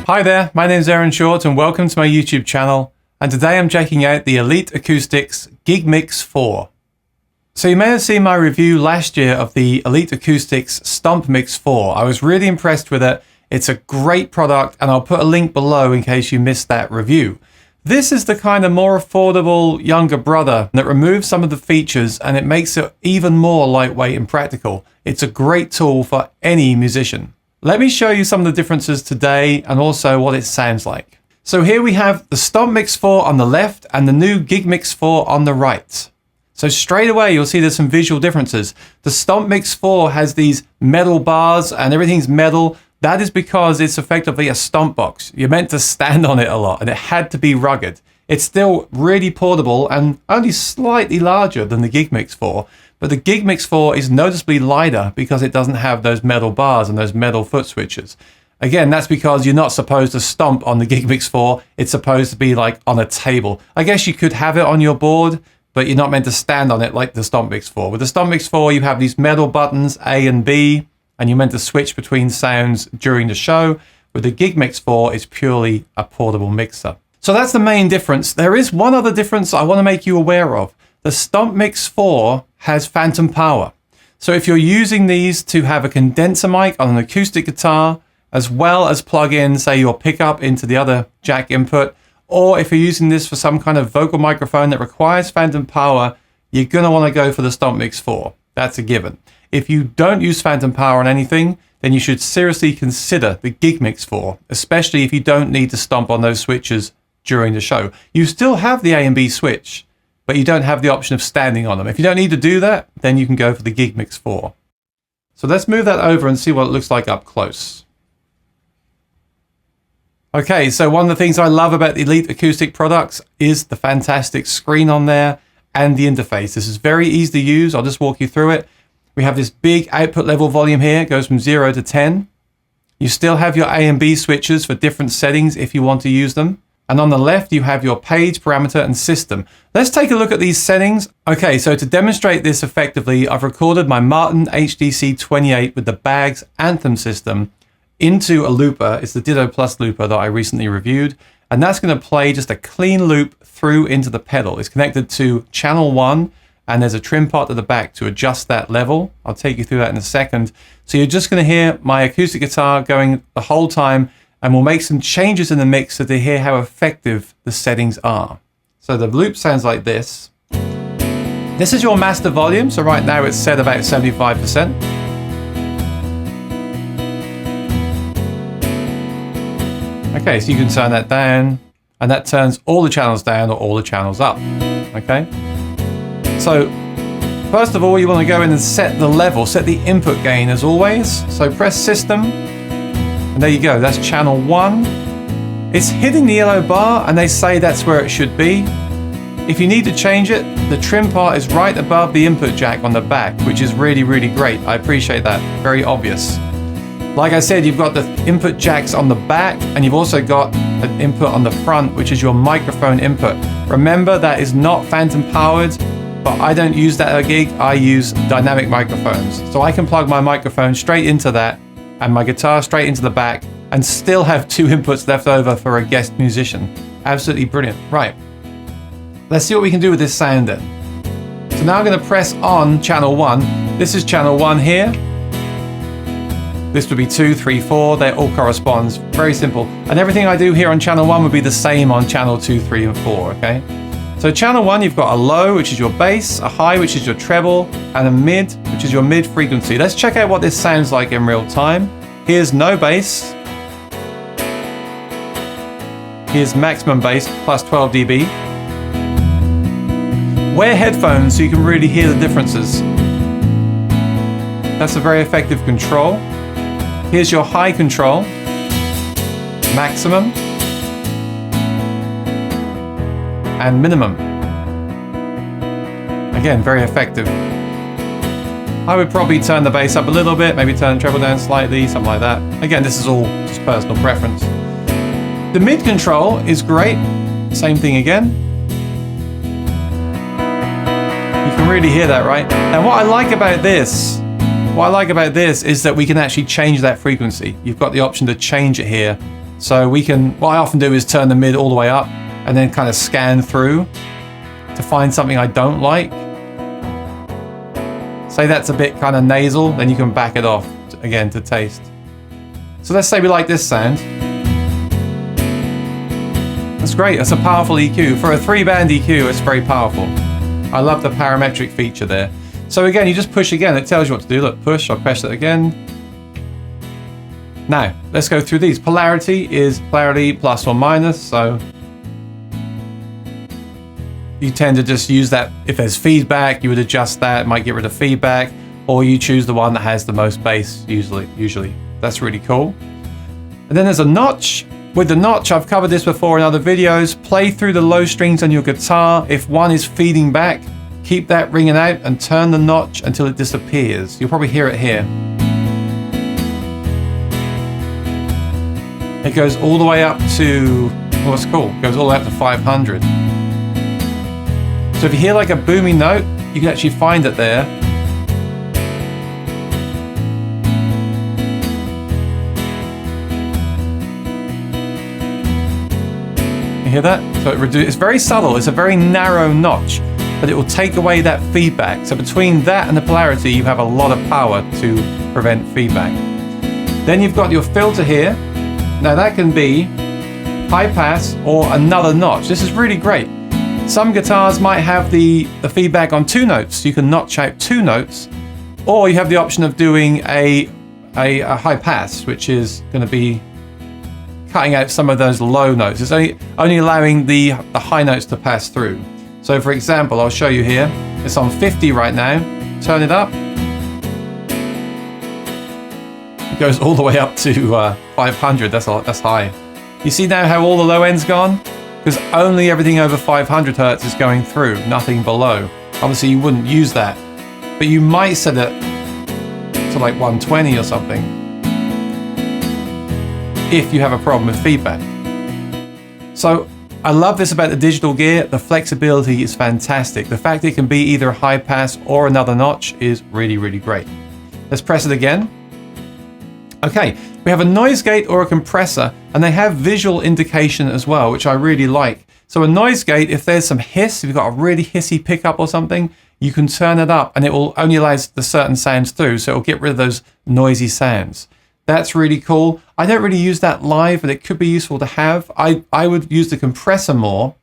Hi there, my name is Aaron Short and welcome to my YouTube channel, and today I'm checking out the Elite Acoustics GigMix 4. So you may have seen my review last year of the Elite Acoustics Stomp Mix 4. I was really impressed with it. It's a great product and I'll put a link below in case you missed that review. This is the kind of more affordable younger brother that removes some of the features and it makes it even more lightweight and practical. It's a great tool for any musician. Let me show you some of the differences today and also what it sounds like. So here we have the Stomp Mix 4 on the left and the new GigMix 4 on the right. So straight away you'll see there's some visual differences. The Stomp Mix 4 has these metal bars and everything's metal. That is because it's effectively a stomp box. You're meant to stand on it a lot and it had to be rugged. It's still really portable and only slightly larger than the GigMix 4. But the GigMix 4 is noticeably lighter because it doesn't have those metal bars and those metal foot switches. Again, that's because you're not supposed to stomp on the GigMix 4. It's supposed to be like on a table. I guess you could have it on your board, but you're not meant to stand on it like the Stomp Mix 4. With the Stomp Mix 4, you have these metal buttons, A and B, and you're meant to switch between sounds during the show. With the GigMix 4, it's purely a portable mixer. So that's the main difference. There is one other difference I want to make you aware of. The Stomp Mix 4 has phantom power. So if you're using these to have a condenser mic on an acoustic guitar, as well as plug in, say, your pickup into the other jack input, or if you're using this for some kind of vocal microphone that requires phantom power, you're going to want to go for the Stomp Mix 4. That's a given. If you don't use phantom power on anything, then you should seriously consider the GigMix 4, especially if you don't need to stomp on those switches during the show. You still have the A and B switch, but you don't have the option of standing on them. If you don't need to do that, then you can go for the GigMix 4. So let's move that over and see what it looks like up close. Okay, so one of the things I love about the Elite Acoustic products is the fantastic screen on there and the interface. This is very easy to use. I'll just walk you through it. We have this big output level volume here. It goes from 0 to 10. You still have your A and B switches for different settings if you want to use them. And on the left, you have your page, parameter, and system. Let's take a look at these settings. Okay, so to demonstrate this effectively, I've recorded my Martin HDC 28 with the Bags Anthem system into a looper. It's the Ditto Plus looper that I recently reviewed. And that's going to play just a clean loop through into the pedal. It's connected to channel 1, and there's a trim pot at the back to adjust that level. I'll take you through that in a second. So you're just going to hear my acoustic guitar going the whole time, and we'll make some changes in the mix so to hear how effective the settings are. So the loop sounds like this. This is your master volume. So right now it's set about 75%. Okay, so you can turn that down, and that turns all the channels down or all the channels up. Okay. So first of all, you want to go in and set the level, set the input gain as always. So press system. And there you go, that's channel 1. It's hitting the yellow bar and they say that's where it should be. If you need to change it, the trim part is right above the input jack on the back, which is really, really great. I appreciate that, very obvious. Like I said, you've got the input jacks on the back and you've also got an input on the front, which is your microphone input. Remember, that is not phantom powered, but I don't use that at a gig, I use dynamic microphones. So I can plug my microphone straight into that and my guitar straight into the back and still have 2 inputs left over for a guest musician. Absolutely brilliant. Right, let's see what we can do with this sound then. So now I'm going to press on channel 1. This is channel 1 here. This would be 2, 3, 4. They all correspond. Very simple. And everything I do here on channel 1 would be the same on channel 2, 3, and 4. Okay. So channel 1, you've got a low, which is your bass, a high, which is your treble, and a mid, which is your mid frequency. Let's check out what this sounds like in real time. Here's no bass. Here's maximum bass, plus 12 dB. Wear headphones so you can really hear the differences. That's a very effective control. Here's your high control, maximum, and minimum. Again, very effective. I would probably turn the bass up a little bit, maybe turn the treble down slightly, something like that. Again, this is all just personal preference. The mid control is great. Same thing again. You can really hear that, right? And what I like about this is that we can actually change that frequency. You've got the option to change it here So we can, what I often do is turn the mid all the way up and then kind of scan through to find something I don't like. Say that's a bit kind of nasal, then you can back it off again to taste. So let's say we like this sound. That's great, that's a powerful EQ. For a 3-band EQ, it's very powerful. I love the parametric feature there. So again, you just push again, it tells you what to do. Look, push, I'll press it again. Now, let's go through these. Polarity is polarity plus or minus, so you tend to just use that. If there's feedback, you would adjust that, it might get rid of feedback, or you choose the one that has the most bass, usually. That's really cool. And then there's a notch. With the notch, I've covered this before in other videos, play through the low strings on your guitar. If one is feeding back, keep that ringing out and turn the notch until it disappears. You'll probably hear it here. It goes all the way up to, well, it's cool, it goes all the way up to 500. So if you hear like a booming note, you can actually find it there. You hear that? So it's very subtle, it's a very narrow notch, but it will take away that feedback. So between that and the polarity, you have a lot of power to prevent feedback. Then you've got your filter here. Now that can be high pass or another notch. This is really great. Some guitars might have the feedback on 2 notes. You can notch out 2 notes, or you have the option of doing a high pass, which is going to be cutting out some of those low notes. It's only allowing the high notes to pass through. So for example, I'll show you here. It's on 50 right now. Turn it up. It goes all the way up to 500. That's high. You see now how all the low end's gone? Because only everything over 500 hertz is going through, nothing below. Obviously you wouldn't use that, but you might set it to like 120 or something if you have a problem with feedback. So I love this about the digital gear. The flexibility is fantastic. The fact it can be either a high pass or another notch is really, really great. Let's press it again. Okay, we have a noise gate or a compressor, and they have visual indication as well, which I really like. So a noise gate, if there's some hiss, if you've got a really hissy pickup or something, you can turn it up and it will only allow the certain sounds through, so it'll get rid of those noisy sounds. That's really cool. I don't really use that live, but it could be useful to have. I would use the compressor more.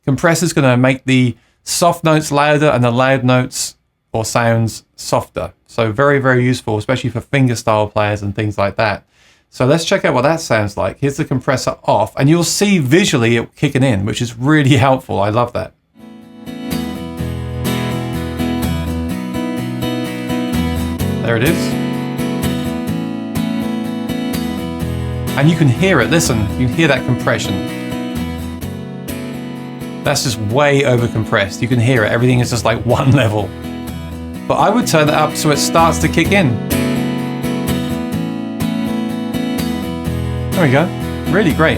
Compressor's gonna make the soft notes louder and the loud notes or sounds softer. So very, very useful, especially for fingerstyle players and things like that. So let's check out what that sounds like. Here's the compressor off, and you'll see visually it kicking in, which is really helpful. I love that. There it is. And you can hear it, listen, you can hear that compression. That's just way over compressed. You can hear it, everything is just like one level. But I would turn it up so it starts to kick in. There we go, really great.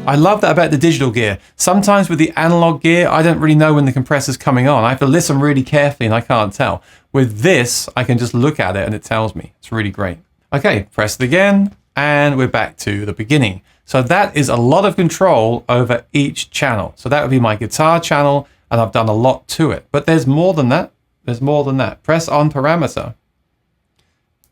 I love that about the digital gear. Sometimes with the analog gear, I don't really know when the compressor's coming on. I have to listen really carefully and I can't tell. With this, I can just look at it and it tells me. It's really great. Okay, press it again, and we're back to the beginning. So that is a lot of control over each channel. So that would be my guitar channel, and I've done a lot to it. But there's more than that. There's more than that. Press on parameter,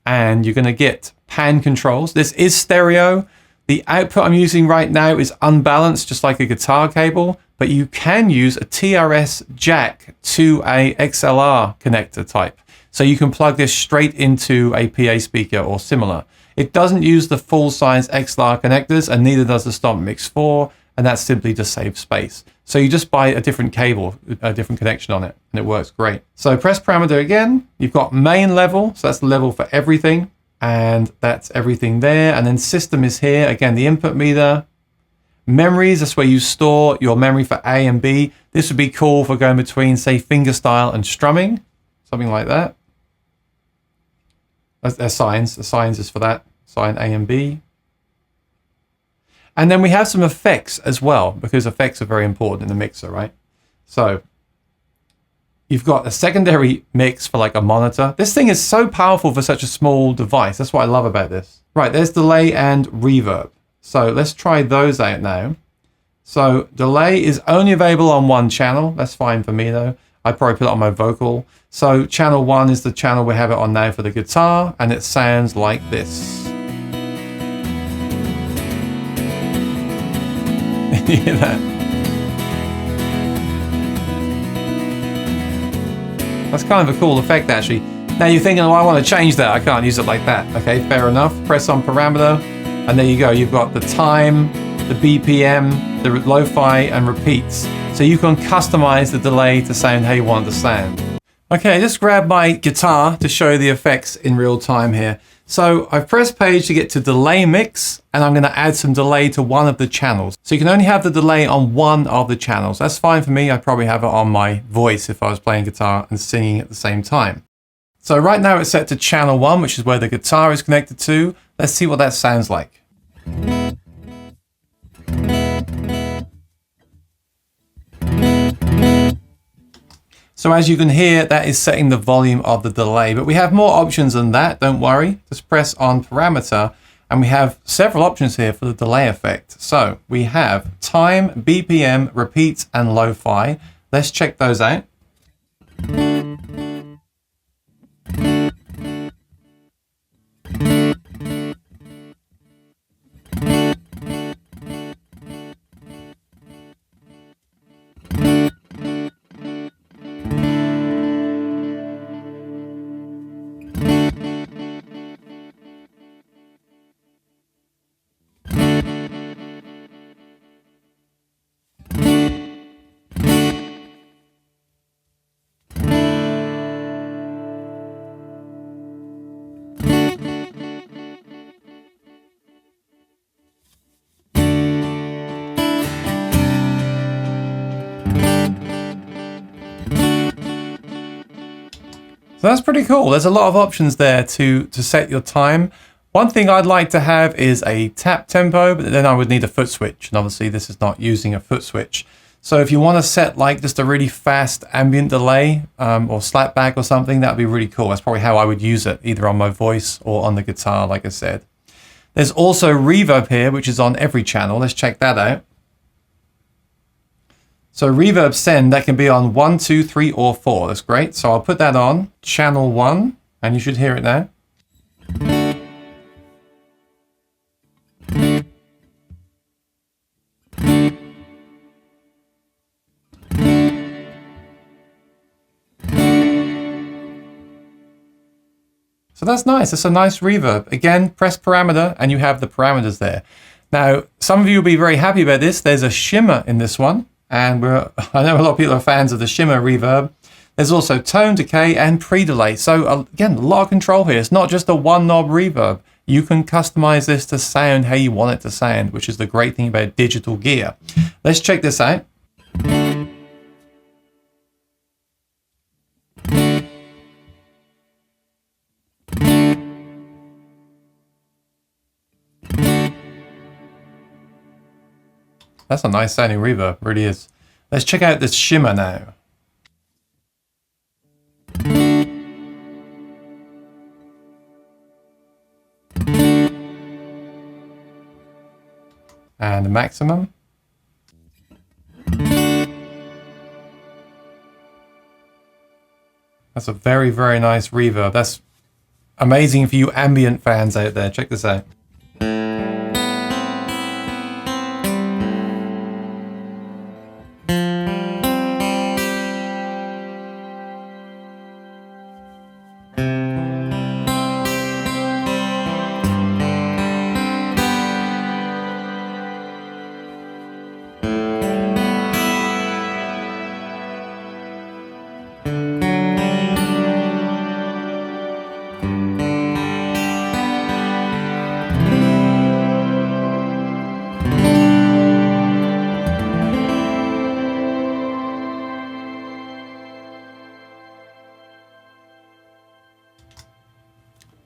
and you're going to get pan controls. This is stereo. The output I'm using right now is unbalanced, just like a guitar cable, but you can use a TRS jack to a XLR connector type. So you can plug this straight into a PA speaker or similar. It doesn't use the full-size XLR connectors, and neither does the Stomp Mix 4, and that's simply to save space. So you just buy a different cable, a different connection on it, and it works great. So press parameter again. You've got main level, so that's the level for everything, and that's everything there. And then system is here. Again, the input meter. Memories, that's where you store your memory for A and B. This would be cool for going between, say, fingerstyle and strumming, something like that. There's signs. The signs is for that. Sign A and B. And then we have some effects as well, because effects are very important in the mixer, right? So You've got a secondary mix for like a monitor. This thing is so powerful for such a small device. That's what I love about this. Right, there's delay and reverb. So let's try those out now. So delay is only available on one channel. That's fine for me though. I probably put it on my vocal. So channel 1 is the channel we have it on now for the guitar, and it sounds like this. You hear that? That's kind of a cool effect actually. Now you're thinking, oh, I want to change that. I can't use it like that. Okay, fair enough. Press on parameter, and there you go. You've got the time, the BPM, the lo-fi, and repeats. So you can customize the delay to sound how you want it to sound. Okay, just grab my guitar to show you the effects in real time here. So I've pressed page to get to delay mix, and I'm going to add some delay to one of the channels. So you can only have the delay on one of the channels. That's fine for me. I'd probably have it on my voice if I was playing guitar and singing at the same time. So right now it's set to channel 1, which is where the guitar is connected to. Let's see what that sounds like. So as you can hear, that is setting the volume of the delay, but we have more options than that, don't worry. Just press on parameter, and we have several options here for the delay effect. So we have time, BPM, repeats, and lo-fi. Let's check those out. So that's pretty cool. There's a lot of options there to set your time. One thing I'd like to have is a tap tempo, but then I would need a foot switch. And obviously this is not using a foot switch. So if you want to set like just a really fast ambient delay or slapback or something, that'd be really cool. That's probably how I would use it, either on my voice or on the guitar, like I said. There's also reverb here, which is on every channel. Let's check that out. So reverb send, that can be on 1, 2, 3, or 4. That's great. So I'll put that on channel 1, and you should hear it now. So that's nice. It's a nice reverb. Again, press parameter, and you have the parameters there. Now, some of you will be very happy about this. There's a shimmer in this one. And I know a lot of people are fans of the shimmer reverb. There's also tone decay and pre-delay. So again, a lot of control here. It's not just a one knob reverb. You can customize this to sound how you want it to sound, which is the great thing about digital gear. Let's check this out. That's a nice sounding reverb, really is. Let's check out this shimmer now. And the maximum. That's a very, very nice reverb. That's amazing for you ambient fans out there. Check this out.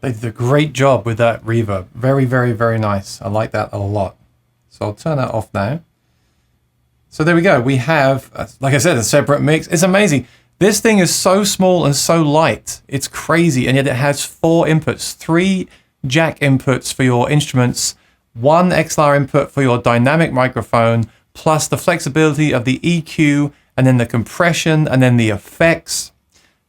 They did a great job with that reverb. Very, very, very nice. I like that a lot. So I'll turn that off now. So there we go. We have, like I said, a separate mix. It's amazing. This thing is so small and so light. It's crazy. And yet it has 4 inputs, 3 jack inputs for your instruments, 1 XLR input for your dynamic microphone, plus the flexibility of the EQ, and then the compression, and then the effects.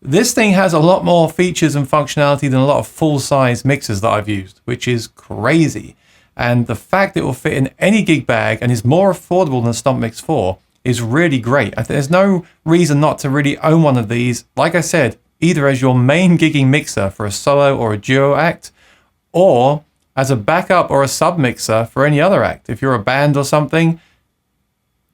This thing has a lot more features and functionality than a lot of full-size mixers that I've used, which is crazy. And the fact it will fit in any gig bag and is more affordable than Stomp Mix 4 is really great. There's no reason not to really own one of these, like I said, either as your main gigging mixer for a solo or a duo act, or as a backup or a sub mixer for any other act. If you're a band or something,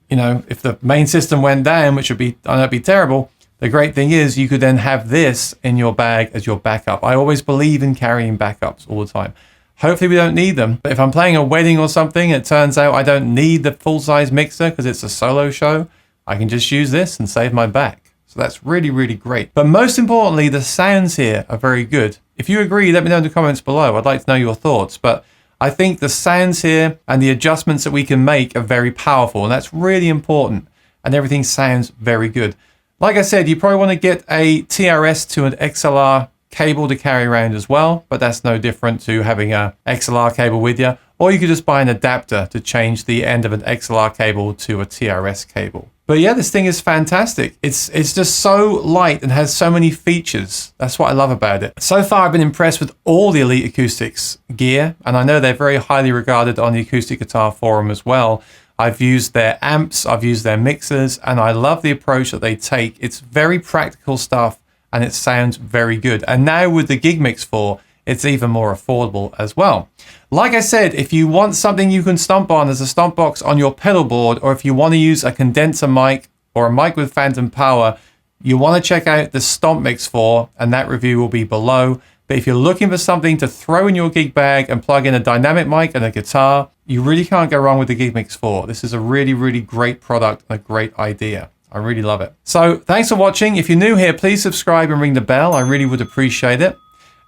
you know, if the main system went down, which would be, I know it'd be terrible, the great thing is you could then have this in your bag as your backup. I always believe in carrying backups all the time. Hopefully we don't need them, but if I'm playing a wedding or something, it turns out I don't need the full-size mixer because it's a solo show, I can just use this and save my back. So that's really, really great. But most importantly, the sounds here are very good. If you agree, let me know in the comments below. I'd like to know your thoughts, but I think the sounds here and the adjustments that we can make are very powerful, and that's really important, and everything sounds very good. Like I said, you probably want to get a TRS to an XLR cable to carry around as well, but that's no different to having a XLR cable with you, or you could just buy an adapter to change the end of an XLR cable to a TRS cable. But yeah, this thing is fantastic. It's just so light and has so many features. That's what I love about it. So far, I've been impressed with all the Elite Acoustics gear, and I know they're very highly regarded on the Acoustic Guitar Forum as well. I've used their amps, I've used their mixers, and I love the approach that they take. It's very practical stuff, and it sounds very good. And now with the GigMix 4, it's even more affordable as well. Like I said, if you want something you can stomp on as a stomp box on your pedal board, or if you want to use a condenser mic or a mic with phantom power, you want to check out the Stomp Mix 4, and that review will be below. But if you're looking for something to throw in your gig bag and plug in a dynamic mic and a guitar, you really can't go wrong with the GigMix 4. This is a really, really great product and a great idea. I really love it. So thanks for watching. If you're new here, please subscribe and ring the bell. I really would appreciate it.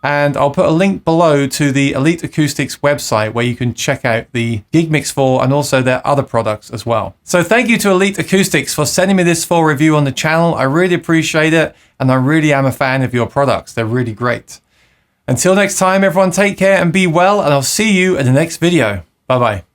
And I'll put a link below to the Elite Acoustics website where you can check out the GigMix 4 and also their other products as well. So thank you to Elite Acoustics for sending me this 4 review on the channel. I really appreciate it, and I really am a fan of your products. They're really great. Until next time, everyone, take care and be well, and I'll see you in the next video. Bye-bye.